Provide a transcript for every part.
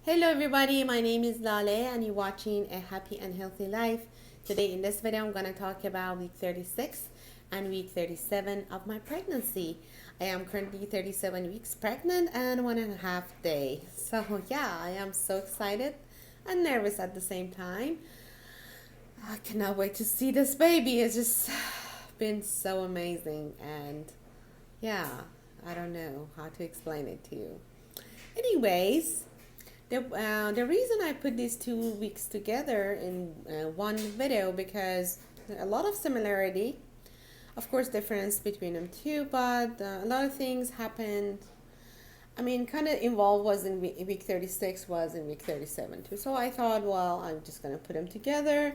Hello everybody, my name is Lale and you're watching A Happy and Healthy Life. Today in this video I'm going to talk about week 36 and week 37 of my pregnancy. I am currently 37 weeks pregnant and 1.5 days. So yeah, I am so excited and nervous at the same time. I cannot wait to see this baby. It's just been so amazing and yeah, I don't know how to explain it to you. Anyways, the reason I put these 2 weeks together in one video because a lot of similarity, of course difference between them too, but a lot of things happened. I mean, kind of involved was in week 36, was in week 37 too. So I thought, well, I'm just going to put them together.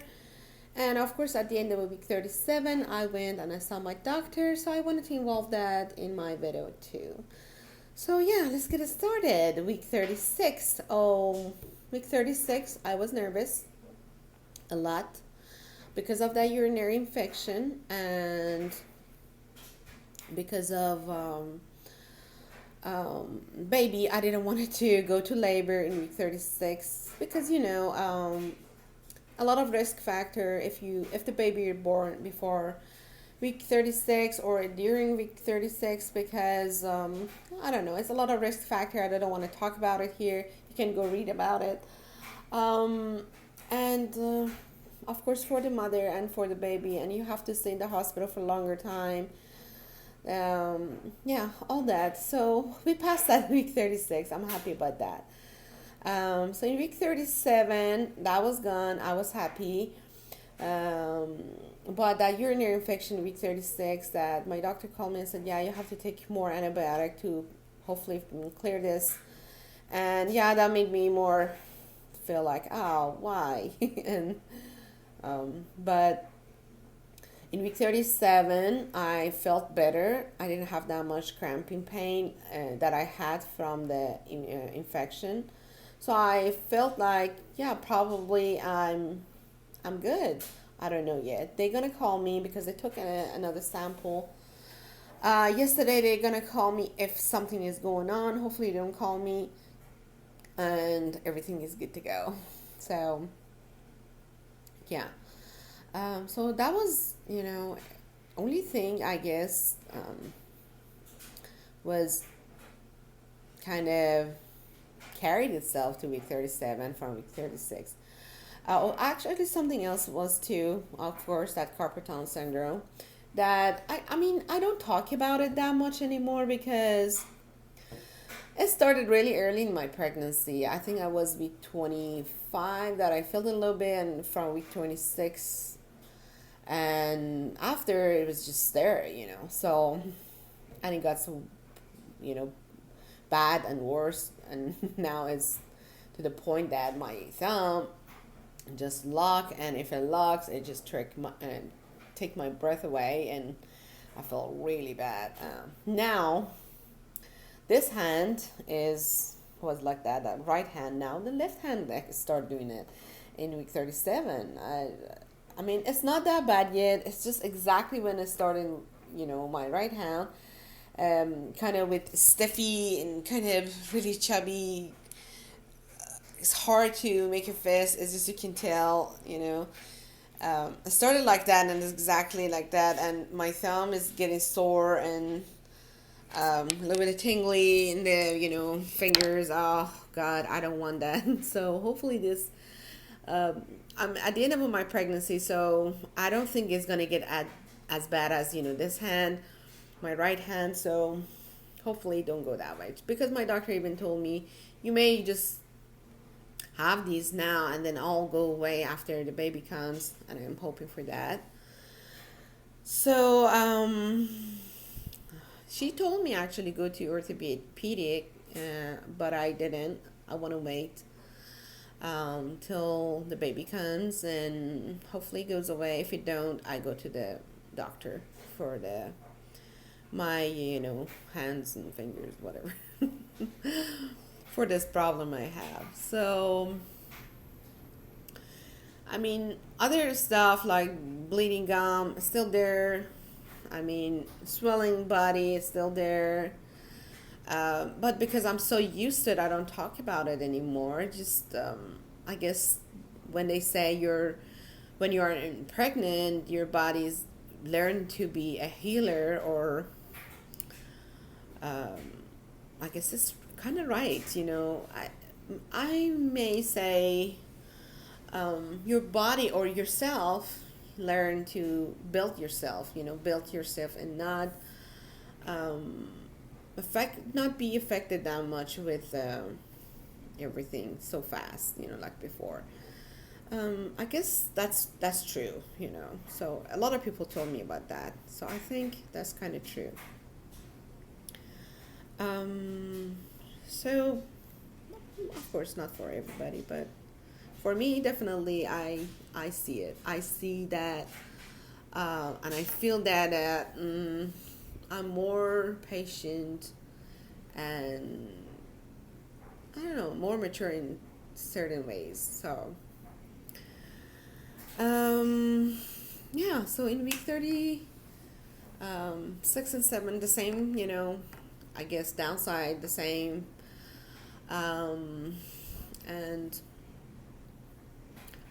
And of course, at the end of week 37, I went and I saw my doctor. So I wanted to involve that in my video too. So yeah, let's get it started. Week 36. Oh, week 36, I was nervous a lot because of that urinary infection and because of baby. I didn't want it to go to labor in week 36 because a lot of risk factor if the baby is born before week 36 or during week 36 because I don't know, it's a lot of risk factor. I don't want to talk about it here. You can go read about it. And of course for the mother and for the baby, and you have to stay in the hospital for a longer time. Yeah, all that. So we passed that week 36. I'm happy about that. So in week 37, that was gone. I was happy. But that urinary infection in week 36, that my doctor called me and said, yeah, you have to take more antibiotic to hopefully clear this. And yeah, that made me more feel like, oh, why? and but in week 37, I felt better. I didn't have that much cramping pain that I had from the infection. So I felt like, yeah, probably I'm good. I don't know yet. They're gonna call me because they took another sample. Yesterday they're gonna call me if something is going on. Hopefully they don't call me, and everything is good to go. So yeah. So that was only thing I guess was kind of carried itself to week 37 from week 36. Actually, something else was too, of course, that carpal tunnel syndrome. That I mean, I don't talk about it that much anymore because it started really early in my pregnancy. I think I was week 25 that I felt it a little bit, and from week 26, and after it was just there. So, and it got so, you know, bad and worse, and now it's to the point that my thumb just lock, and if it locks it just take my breath away, and I felt really bad. Now this hand was like that right hand. Now the left hand, like, start doing it in week 37. I mean, it's not that bad yet. It's just exactly when it started, my right hand kind of with stiffy and kind of really chubby. It's hard to make a fist, as just you can tell. It started like that, and it's exactly like that, and my thumb is getting sore and a little bit of tingly in the fingers. Oh God, I don't want that. So hopefully this. I'm at the end of my pregnancy, so I don't think it's gonna get as bad as this hand, my right hand. So hopefully don't go that way, because my doctor even told me you may just have these now and then all go away after the baby comes, and I'm hoping for that. So she told me actually go to orthopedic, but I didn't. I want to wait till the baby comes and hopefully it goes away. If it don't, I go to the doctor for my hands and fingers, whatever, for this problem I have. So I mean, other stuff like bleeding gum is still there. I mean, swelling body is still there. But because I'm so used to it, I don't talk about it anymore. Just I guess when they say when you are pregnant, your body's learn to be a healer, or um, I guess it's kind of right. I may say your body or yourself learn to build yourself. Build yourself and um, not be affected that much with everything so fast. Like before. I guess that's true. So a lot of people told me about that. So I think that's kind of true. Um, so of course not for everybody, but for me definitely I see it. I see that, and I feel that I'm more patient and I don't know, more mature in certain ways. So um, yeah. So in week 30, 6 and 7 the same. I guess downside the same. Um, and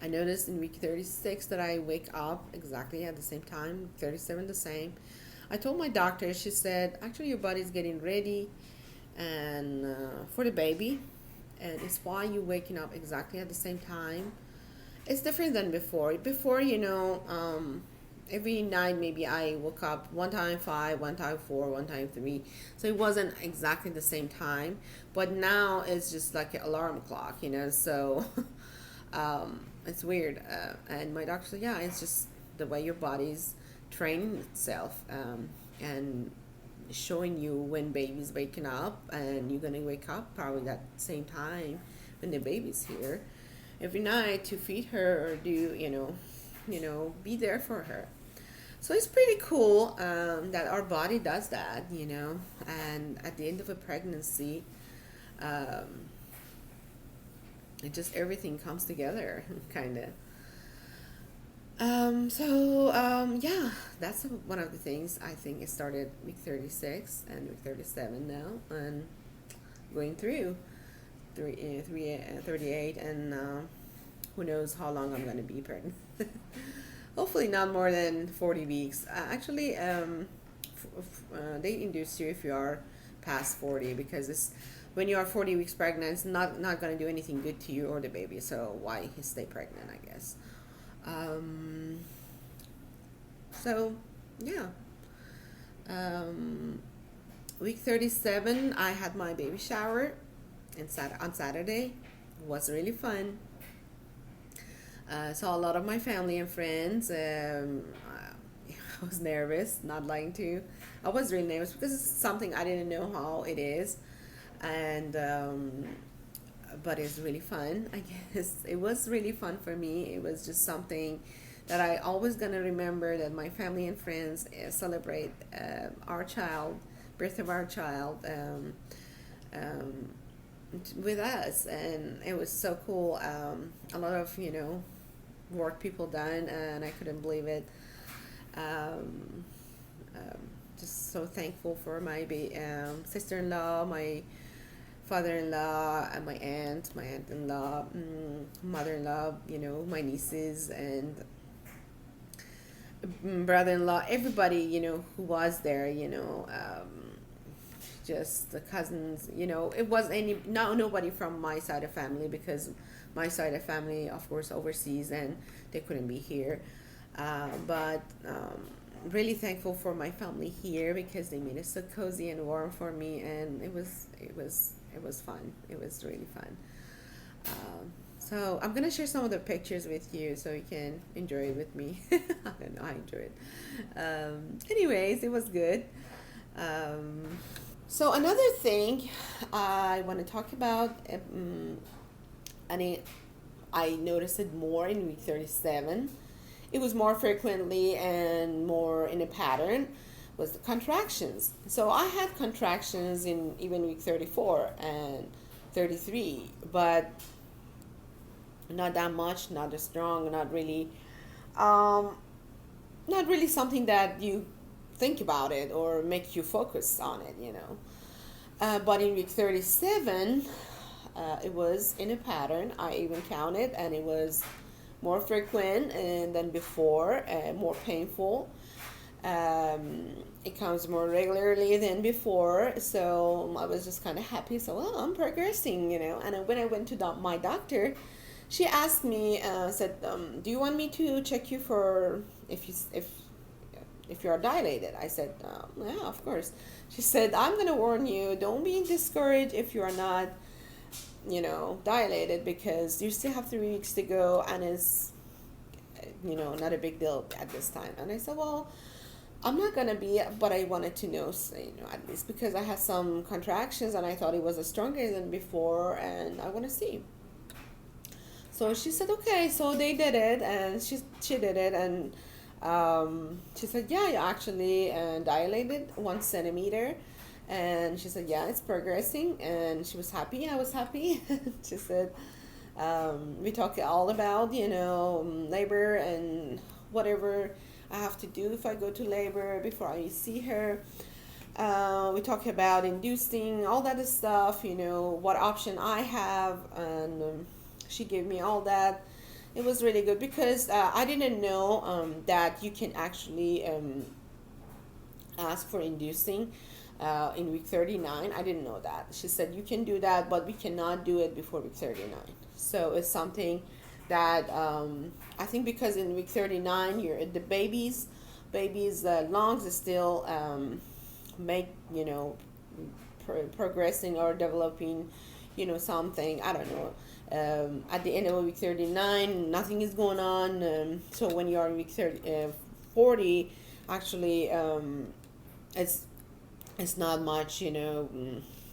I noticed in week 36 that I wake up exactly at the same time. 37 the same. I told my doctor. She said, actually your body's getting ready and for the baby, and it's why you're waking up exactly at the same time. It's different than before. Before, every night maybe I woke up one time 5, one time 4, one time 3. So it wasn't exactly the same time. But now it's just like an alarm clock. So it's weird. And my doctor said, yeah, it's just the way your body's training itself, and showing you when baby's waking up, and you're gonna wake up probably that same time when the baby's here every night to feed her or do be there for her. So it's pretty cool, that our body does that, and at the end of a pregnancy, um, it just everything comes together kind of. Yeah, that's one of the things. I think it started week 36 and week 37 now, and going through 38, and who knows how long I'm going to be pregnant. Hopefully not more than 40 weeks. Actually, they induce you if you are past 40, because it's when you are 40 weeks pregnant, it's not going to do anything good to you or the baby. So why stay pregnant, I guess. Um, so, yeah. Um, week 37, I had my baby shower on Saturday. It was really fun. Saw a lot of my family and friends. I was nervous, not lying to you. I was really nervous because it's something I didn't know how it is, and but it's really fun. I guess it was really fun for me. It was just something that I always gonna remember, that my family and friends celebrate our child, birth of our child, um, with us, and it was so cool. A lot of work people done, and I couldn't believe it. Um, um, just so thankful for my sister-in-law, my father-in-law, and my aunt-in-law, mother-in-law, my nieces and brother-in-law, everybody, who was there, just the cousins, it was nobody from my side of family, because my side of family, of course, overseas, and they couldn't be here. But really thankful for my family here, because they made it so cozy and warm for me, and it was fun. It was really fun. So I'm gonna share some of the pictures with you so you can enjoy it with me. I don't know, I enjoy it. Anyways, it was good. Um, so another thing I want to talk about, and I noticed it more in week 37. It was more frequently and more in a pattern, was the contractions. So I had contractions in even week 34 and 33, but not that much, not as strong, um, not really something that you think about it or make you focus on it. But in week 37, it was in a pattern. I even counted, and it was more frequent and than before, more painful. It comes more regularly than before, so I was just kind of happy. So, well, I'm progressing, you know. And when I went to my doctor, she asked me, said, "Do you want me to check you for if you are dilated?" I said, "Yeah, of course." She said, "I'm gonna warn you. Don't be discouraged if you are not, dilated, because you still have 3 weeks to go, and it's, not a big deal at this time." And I said, "Well, I'm not gonna be, but I wanted to know, at least because I had some contractions and I thought it was stronger than before, and I want to see." So she said, "Okay." So they did it, and she did it, and she said, "Yeah, you actually dilated 1 centimeter." And she said, "Yeah, it's progressing." And she was happy. I was happy. She said, "We talked all about, labor and whatever I have to do if I go to labor before I see her. We talk about inducing, all that stuff, what option I have." And she gave me all that. It was really good because I didn't know that you can actually ask for inducing in week 39. I didn't know that. She said you can do that, but we cannot do it before week 39. So it's something that I think, because in week 39 the baby's lungs is still make progressing or developing, something, I don't know. At the end of week 39, nothing is going on. So when you are in week 40, actually, it's not much,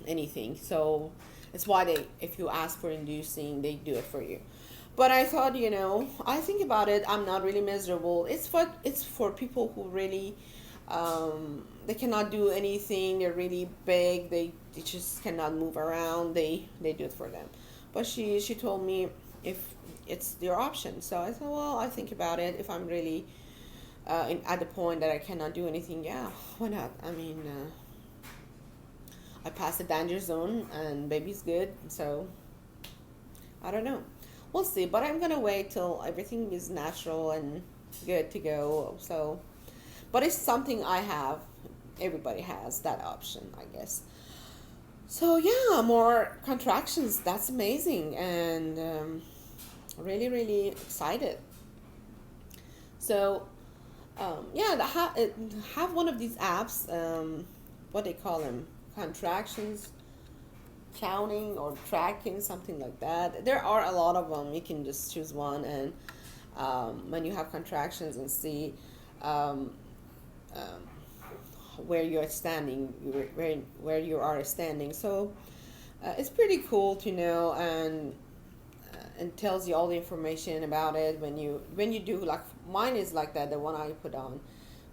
anything. So it's why if you ask for inducing, they do it for you. But I thought, I think about it, I'm not really miserable. It's for people who really, they cannot do anything. They're really big. They just cannot move around. They do it for them. But she told me if it's your option. So I thought, well, I think about it. If I'm really at the point that I cannot do anything, yeah, why not? I mean, I passed the danger zone and baby's good. So I don't know. We'll see. But I'm gonna wait till everything is natural and good to go. So, but it's something I have. Everybody has that option, I guess. So yeah, more contractions. That's amazing, and really, really excited. So yeah, have one of these apps. What they call them, contractions, counting or tracking, something like that. There are a lot of them. You can just choose one, and when you have contractions, and see um, um, where you're standing, where you are standing. So it's pretty cool to know, and tells you all the information about it when you do, like mine is like that. The one I put on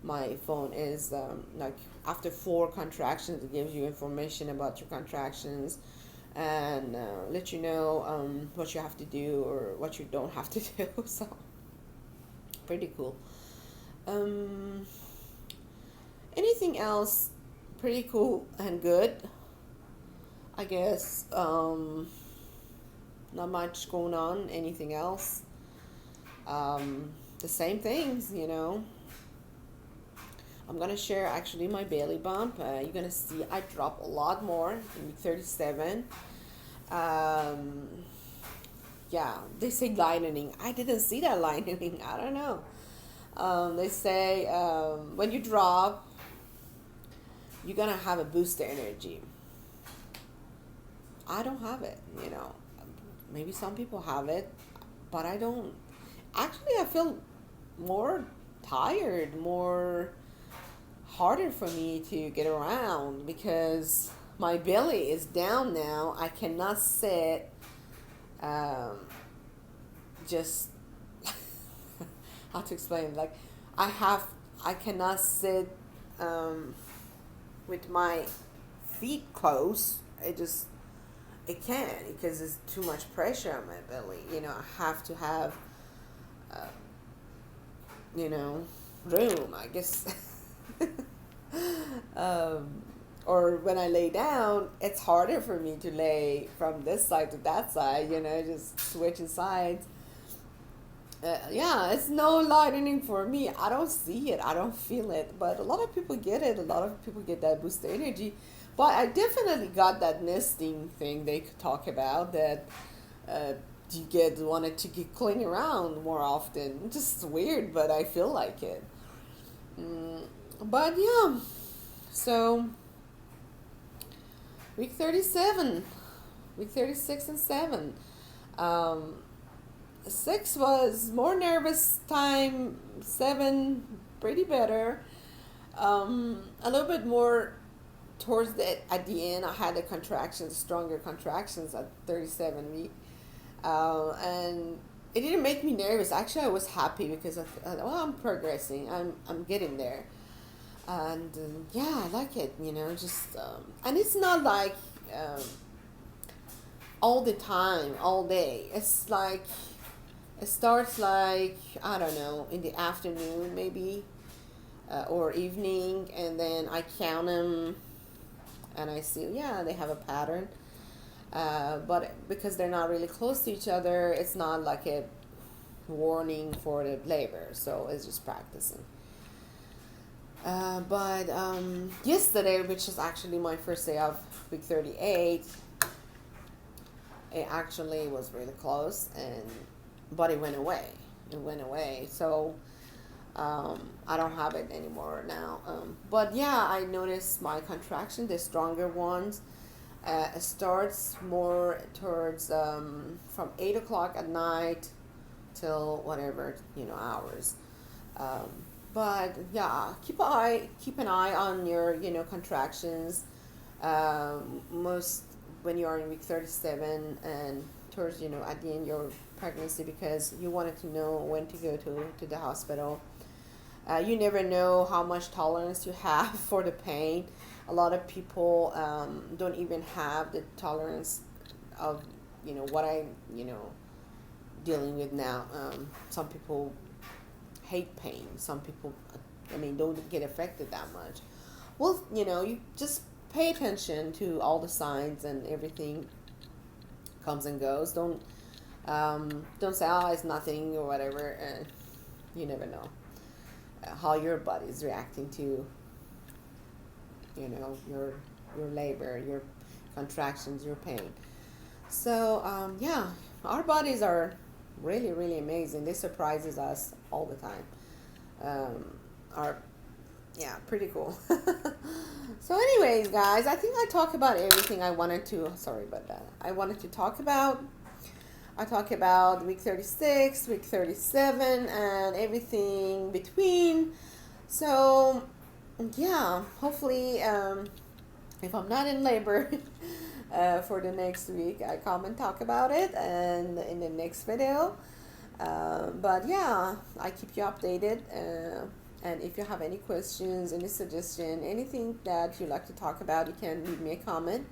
my phone is like after 4 contractions, it gives you information about your contractions, and let you know what you have to do or what you don't have to do. So pretty cool. um, Anything else pretty cool and good, I guess. Not much going on. Anything else? The same things, I'm gonna share actually my belly bump. You're gonna see I drop a lot more in week 37. Um, yeah, they say lightening. I didn't see that lightening. I don't know. They say when you drop, you're gonna have a boost of energy. I don't have it. Maybe some people have it, but I don't. Actually, I feel more tired, more harder for me to get around because my belly is down now. I cannot sit. Um, just how to explain? Like, I cannot sit with my feet closed. It can't, because it's too much pressure on my belly. I have to have, uh, room, I guess. um, or when I lay down, it's harder for me to lay from this side to that side, just switching sides. Yeah, it's no lightening for me. I don't see it, I don't feel it, but a lot of people get it. A lot of people get that boost energy. But I definitely got that nesting thing they could talk about, that you get wanted to get clean around more often. Just weird, but I feel like it. But yeah, so week 37, week 36 and 7. Um, 6 was more nervous time, 7 pretty better. A little bit more towards at the end. I had the contractions, stronger contractions at 37 week. And it didn't make me nervous. Actually, I was happy because I'm progressing. I'm getting there. And yeah, I like it, just and it's not like um, all the time, all day. It's like it starts like, I don't know, in the afternoon maybe, or evening, and then I count them and I see, yeah, they have a pattern. But because they're not really close to each other, it's not like a warning for the labor. So it's just practicing. But yesterday, which is actually my first day of week 38, it actually was really close, but it went away. It went away. So I don't have it anymore now. But yeah, I noticed my contraction, the stronger ones, starts more towards from 8 o'clock at night till whatever hours. Um, but yeah, keep an eye on your contractions. Most when you are in week 37 and towards at the end of your pregnancy, because you wanted to know when to go to the hospital. You never know how much tolerance you have for the pain. A lot of people don't even have the tolerance of what I dealing with now. Some people hate pain. Some people, don't get affected that much. Well, you just pay attention to all the signs, and everything comes and goes. Don't say, oh, it's nothing or whatever. You never know how your body is reacting to your labor, your contractions, your pain. So yeah, our bodies are really, really amazing. They surprises us all the time. Are Yeah, pretty cool. So anyways, guys, I think I talked about everything I wanted to. Sorry about that. I wanted to talk about. I talk about week 36, week 37, and everything between. So yeah, hopefully, if I'm not in labor for the next week, I come and talk about it and in the next video. But yeah, I keep you updated. And if you have any questions, any suggestion, anything that you'd like to talk about, you can leave me a comment.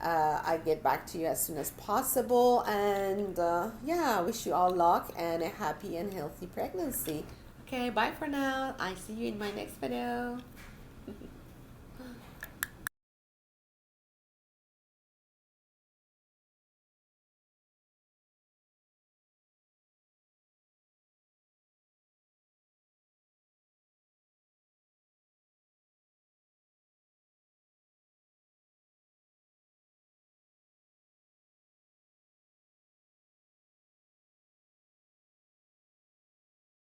I get back to you as soon as possible. And yeah, I wish you all luck and a happy and healthy pregnancy. Okay, bye for now. I see you in my next video.